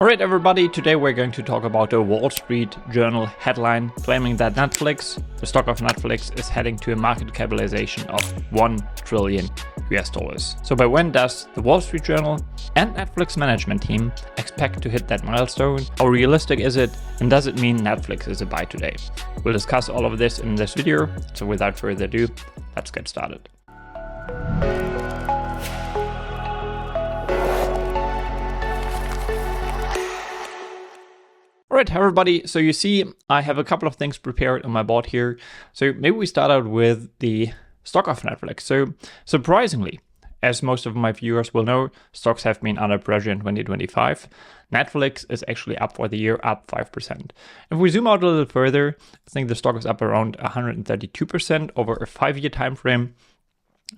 Alright everybody, today we're going to talk about a Wall Street Journal headline claiming that Netflix, the stock of Netflix, is heading to a market capitalization of $1 trillion. So by when does the Wall Street Journal and Netflix management team expect to hit that milestone? How realistic is it? And does it mean Netflix is a buy today? We'll discuss all of this in this video, so without further ado, let's get started. Alright everybody, so you see I have a couple of things prepared on my board here. So maybe we start out with the stock of Netflix. So surprisingly, as most of my viewers will know, stocks have been under pressure in 2025. Netflix is actually up for the year, up 5%. If we zoom out a little further, I think the stock is up around 132% over a 5-year time frame.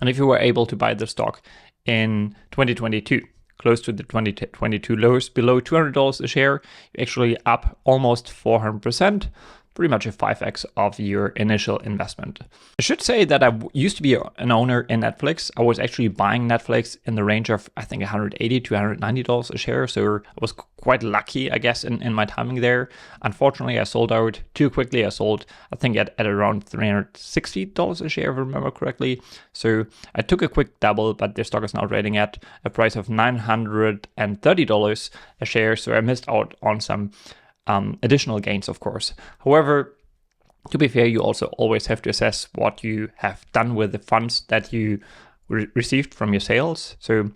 And if you were able to buy the stock in 2022, close to the 2022 lows, below $200 a share, you're actually up almost 400%, pretty much a 5x of your initial investment. I should say that I used to be an owner in Netflix. I was actually buying Netflix in the range of, I think, $180 to $190 a share. So I was quite lucky, I guess, in my timing there. Unfortunately, I sold out too quickly. I sold, I think, at around $360 a share, if I remember correctly. So I took a quick double, but the stock is now trading at a price of $930 a share. So I missed out on some additional gains, of course. However, to be fair, you also always have to assess what you have done with the funds that you received from your sales. So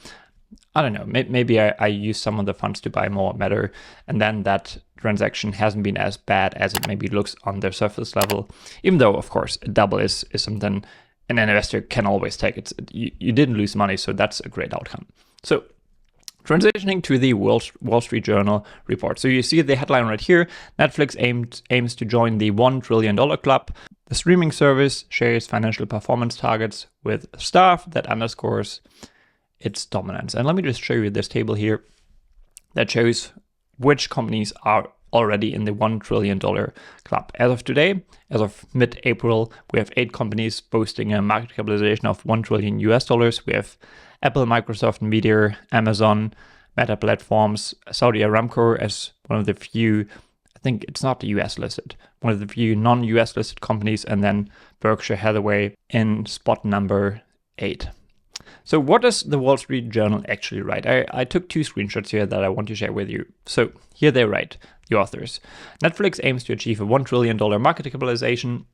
I don't know, maybe I used some of the funds to buy more Matter, and then that transaction hasn't been as bad as it maybe looks on the surface level, even though, of course, a double is something an investor can always take. You didn't lose money, so that's a great outcome. So transitioning to the Wall Street Journal report. So you see the headline right here. Netflix aims to join the $1 trillion club. The streaming service shares financial performance targets with staff that underscores its dominance. And let me just show you this table here that shows which companies are already in the $1 trillion club. As of today, as of mid-April, we have 8 companies boasting a market capitalization of $1 trillion. We have Apple, Microsoft, Media, Amazon, Meta Platforms, Saudi Aramco as one of the few, I think it's not US listed, one of the few non-US listed companies, and then Berkshire Hathaway in spot number 8. So what does the Wall Street Journal actually write? I took 2 screenshots here that I want to share with you. So here they write, the authors. Netflix aims to achieve a $1 trillion market capitalization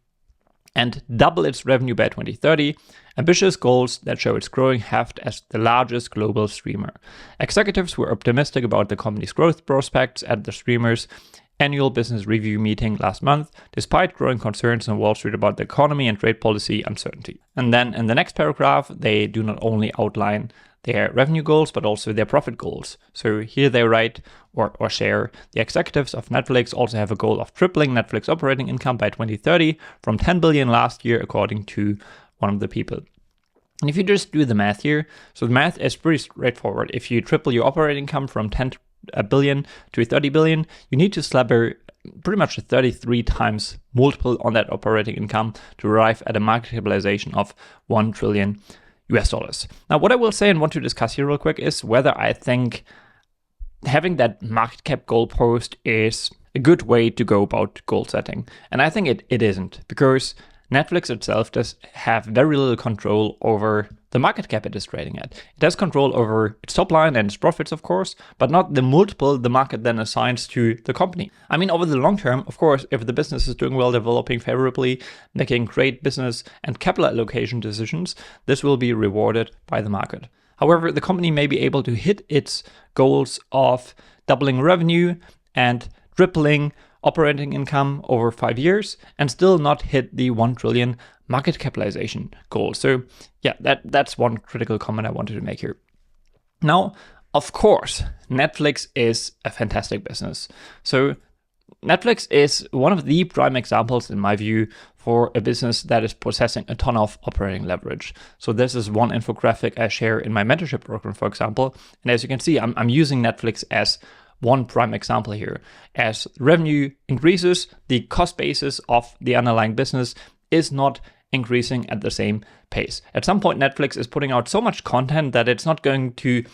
and double its revenue by 2030, ambitious goals that show its growing heft as the largest global streamer. Executives were optimistic about the company's growth prospects at the streamer's annual business review meeting last month, despite growing concerns on Wall Street about the economy and trade policy uncertainty. And then in the next paragraph, they do not only outline their revenue goals, but also their profit goals. So here they write or share, the executives of Netflix also have a goal of tripling Netflix operating income by 2030 from $10 billion last year, according to one of the people. And if you just do the math here, so the math is pretty straightforward. If you triple your operating income from 10 billion to 30 billion, you need to slap pretty much a 33 times multiple on that operating income to arrive at a market capitalization of $1 trillion. Now, what I will say and want to discuss here real quick is whether I think having that market cap goalpost is a good way to go about goal setting. And I think it isn't, because Netflix itself does have very little control over the market cap it is trading at. It has control over its top line and its profits, of course, but not the multiple the market then assigns to the company. I mean, over the long term, of course, if the business is doing well, developing favorably, making great business and capital allocation decisions, this will be rewarded by the market. However, the company may be able to hit its goals of doubling revenue and tripling operating income over 5 years and still not hit the $1 trillion market capitalization goal. So yeah, that's one critical comment I wanted to make here. Now, of course, Netflix is a fantastic business. So Netflix is one of the prime examples, in my view, for a business that is possessing a ton of operating leverage. So this is one infographic I share in my mentorship program, for example. And as you can see, I'm using Netflix as one prime example here. As revenue increases, the cost basis of the underlying business is not increasing at the same pace. At some point, Netflix is putting out so much content that it's not going to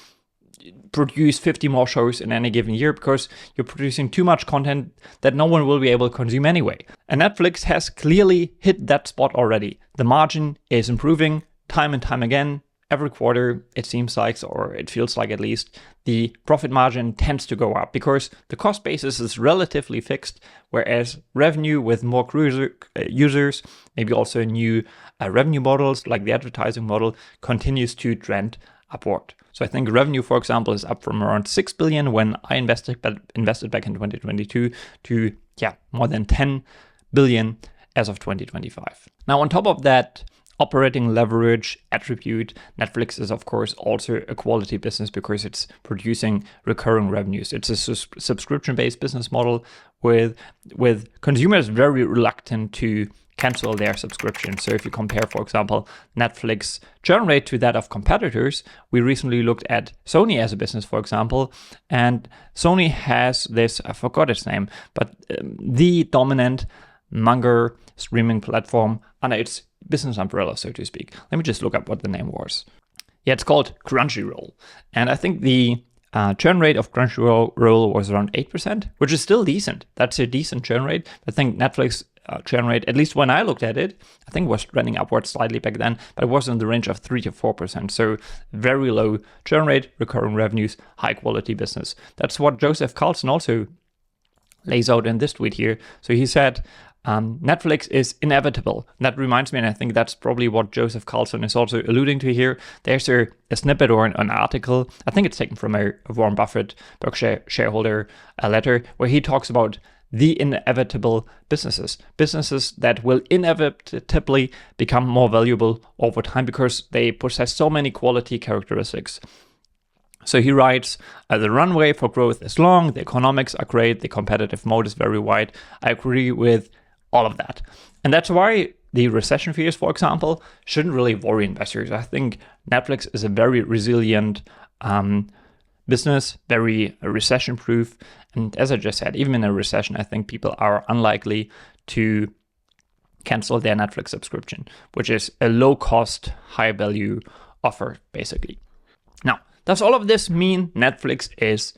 produce 50 more shows in any given year because you're producing too much content that no one will be able to consume anyway. And Netflix has clearly hit that spot already. The margin is improving time and time again. Every quarter, it seems like, or it feels like at least, the profit margin tends to go up because the cost basis is relatively fixed, whereas revenue with more users, maybe also new revenue models like the advertising model, continues to trend upward. So I think revenue, for example, is up from around 6 billion when I invested back in 2022 to more than 10 billion as of 2025. Now, on top of that operating leverage attribute, Netflix is of course also a quality business because it's producing recurring revenues. It's a subscription-based business model with consumers very reluctant to cancel their subscription. So if you compare, for example, Netflix churn rate to that of competitors, we recently looked at Sony as a business, for example, and Sony has this, I forgot its name, but the dominant manga streaming platform under its business umbrella, so to speak. Let me just look up what the name was. Yeah, it's called Crunchyroll. And I think the churn rate of Crunchyroll was around 8%, which is still decent. That's a decent churn rate. I think Netflix churn rate, at least when I looked at it, I think was trending upwards slightly back then, but it was in the range of 3 to 4%. So very low churn rate, recurring revenues, high quality business. That's what Joseph Carlson also lays out in this tweet here. So he said, Netflix is inevitable. That reminds me, and I think that's probably what Joseph Carlson is also alluding to here. There's a snippet or an article, I think it's taken from a Warren Buffett Berkshire shareholder letter, where he talks about the inevitable businesses that will inevitably become more valuable over time because they possess so many quality characteristics. So he writes, the runway for growth is long, the economics are great, the competitive mode is very wide. I agree with all of that. And that's why the recession fears, for example, shouldn't really worry investors. I think Netflix is a very resilient business, very recession-proof. And as I just said, even in a recession, I think people are unlikely to cancel their Netflix subscription, which is a low-cost, high-value offer, basically. Now, does all of this mean Netflix is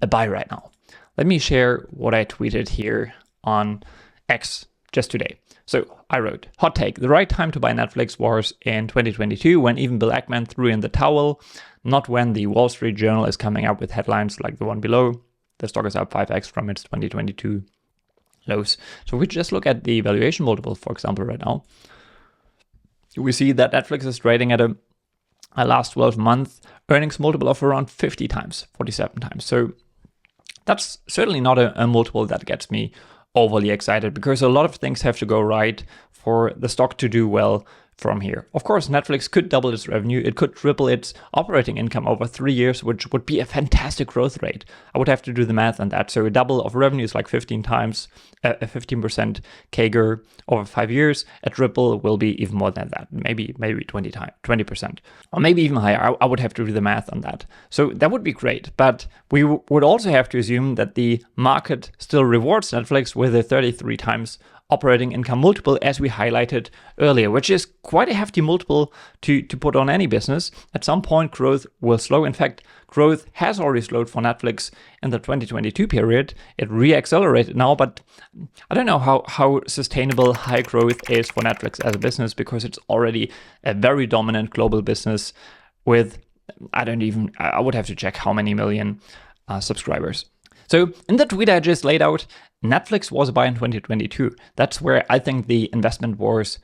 a buy right now? Let me share what I tweeted here on X just today. So I wrote, hot take, the right time to buy Netflix was in 2022 when even Bill Ackman threw in the towel, not when the Wall Street Journal is coming up with headlines like the one below. The stock is up 5x from its 2022 lows. So if we just look at the valuation multiple, for example, right now, we see that Netflix is trading at a last 12-month earnings multiple of around 50 times, 47 times. So that's certainly not a multiple that gets me overly excited because a lot of things have to go right for the stock to do well from here. Of course, Netflix could double its revenue. It could triple its operating income over 3 years, which would be a fantastic growth rate. I would have to do the math on that. So a double of revenue is like 15 times, a 15% CAGR over 5 years. A triple will be even more than that, maybe 20%, or maybe even higher. I would have to do the math on that. So that would be great. But we would also have to assume that the market still rewards Netflix with a 33 times operating income multiple, as we highlighted earlier, which is quite a hefty multiple to put on any business. At some point, growth will slow. In fact, growth has already slowed for Netflix in the 2022 period. It re-accelerated now, but I don't know how sustainable high growth is for Netflix as a business because it's already a very dominant global business with, I would have to check how many million subscribers. So in the tweet I just laid out, Netflix was a buy in 2022. That's where I think the investment was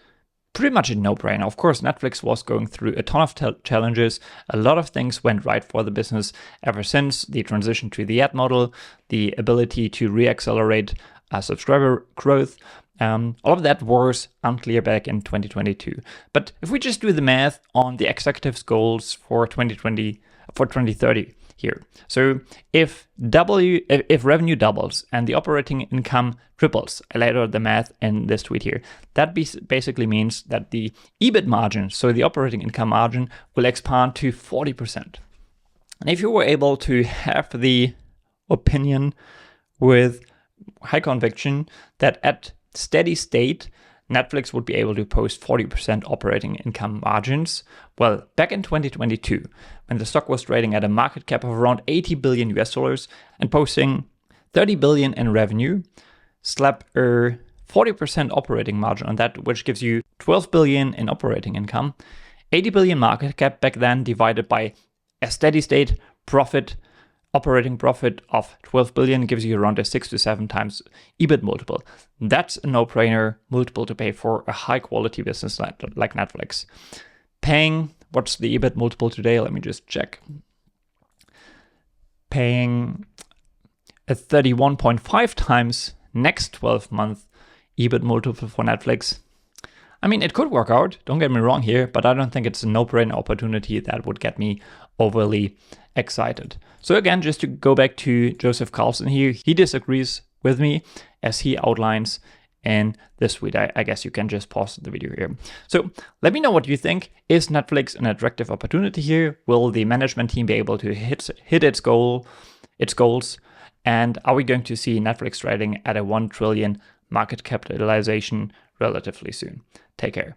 pretty much a no-brainer. Of course, Netflix was going through a ton of challenges. A lot of things went right for the business ever since the transition to the ad model, the ability to re-accelerate subscriber growth. All of that was unclear back in 2022. But if we just do the math on the executives' goals for 2030 here. So if revenue doubles and the operating income triples, I laid out the math in this tweet here, that basically means that the EBIT margin, so the operating income margin, will expand to 40%. And if you were able to have the opinion with high conviction that at steady state, Netflix would be able to post 40% operating income margins. Well, back in 2022, when the stock was trading at a market cap of around 80 billion US dollars and posting 30 billion in revenue, slap a 40% operating margin on that, which gives you 12 billion in operating income. 80 billion market cap back then divided by a steady state profit, operating profit of 12 billion gives you around a 6 to 7 times EBIT multiple. That's a no-brainer multiple to pay for a high quality business like Netflix. Paying, what's the EBIT multiple today? Let me just check. Paying a 31.5 times next 12-month EBIT multiple for Netflix. I mean, it could work out, don't get me wrong here, but I don't think it's a no-brainer opportunity that would get me overly excited. So again, just to go back to Joseph Carlson here, he disagrees with me as he outlines in this tweet. I guess you can just pause the video here. So let me know what you think. Is Netflix an attractive opportunity here? Will the management team be able to hit its goals? And are we going to see Netflix trading at a 1 trillion market capitalization relatively soon? Take care.